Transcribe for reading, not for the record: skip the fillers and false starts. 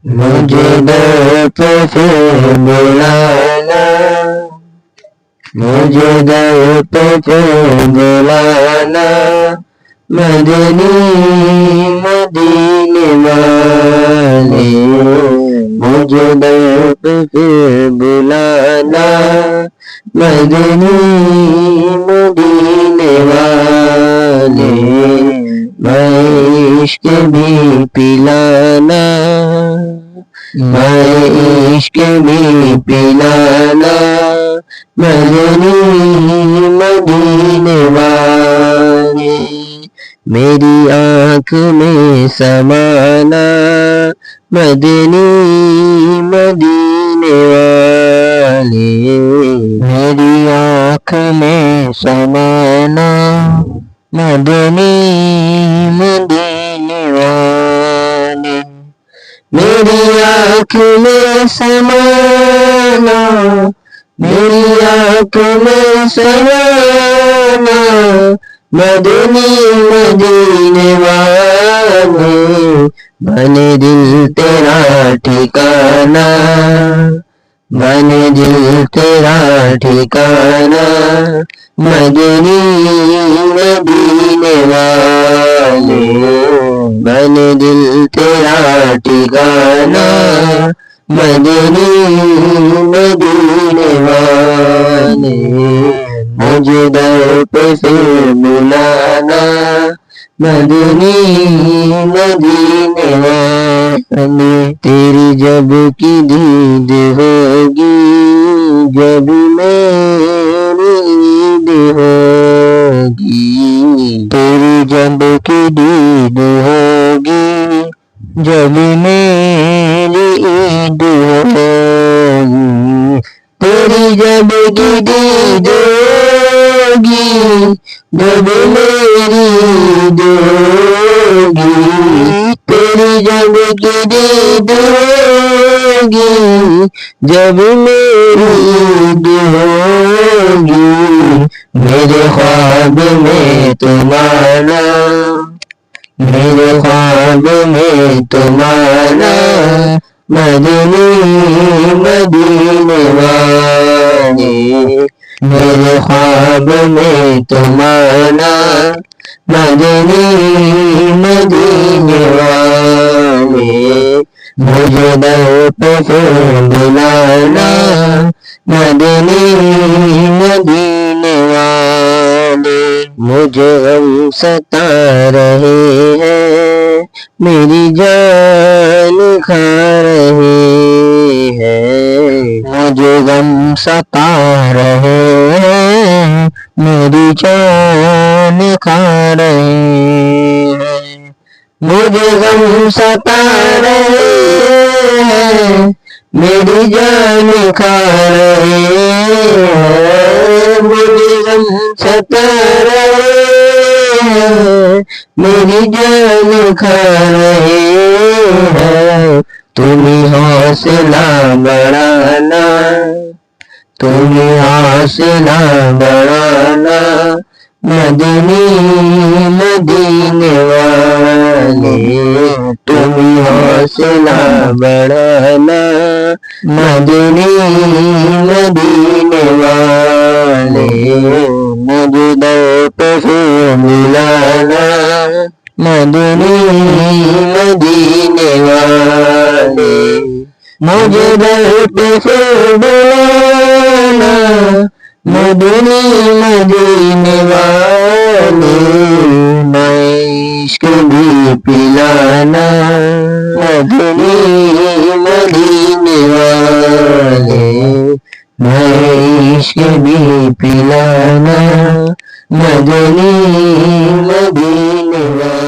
مجھے در پہ پھر بلانا، مجھے در پہ پھر بلانا، مدنی مدینے والے، مجھے در پہ پھر بلانا، مدنی مدینے والے، میں عشق بھی پلانا، میں عشق بھی پلانا، مدنی مدینے والے، میری آنکھ میں سمانا، مدنی مدینے والے، میری آنکھ میں سمانا، مدنی مدینے والے، میری آنکھ میں سمانا، میری آنکھ میں سمانا، مدنی مدینے والے، بنے دل تیرا ٹھکانا، بنے دل تیرا ٹھکانا، مدنی مدینے والے، بنے دل تیرا ٹھکانا، مدنی مدینے والے، مجھے در پہ پھر بلانا، مدنی مدینے والے، تیری جب کی دید ہوگی، جب میری عید ہوگی، تیری جب کی دید ہوگی، جب میری عید ہوگی، تیری جب کی دید ہوگی، جب میری عید ہوگی، تیری جب کی دید ہوگی، جب میری عید ہوگی، میرے خواب میں تم آنا، میرے خواب میں تم آنا، مدنی مدینے والے، میرے خواب میں تم آنا، مدنی مدینے والے، مجھے در پہ پھر بلانا، مدنی مدینے والے، مجھے غم ستا رہے ہیں، میری جان کھا رہے ہیں، مجھے غم ستا رہے ہیں، میری جان کھا رہے ہیں، مجھے غم ستا رہے ہیں، میری جان کھا رہے ہیں، مجھے غم ستا رہے ہیں، میری جان کھا رہے ہیں، تمہیں حوصلہ بڑھانا، تمہیں حوصلہ بڑھانا، مدنی مدینے والے، تمہیں حوصلہ بڑھانا، مدنی مدینے والے، مجھے در پہ پھر بلانا، مدنی مدینے والے، مجھے در پہ پھر بلانا، مدنی مدینے والے، میں عشق بھی پلانا، مدنی مدینے والے، میں عشق بھی پلانا، مدنی مدینے والے۔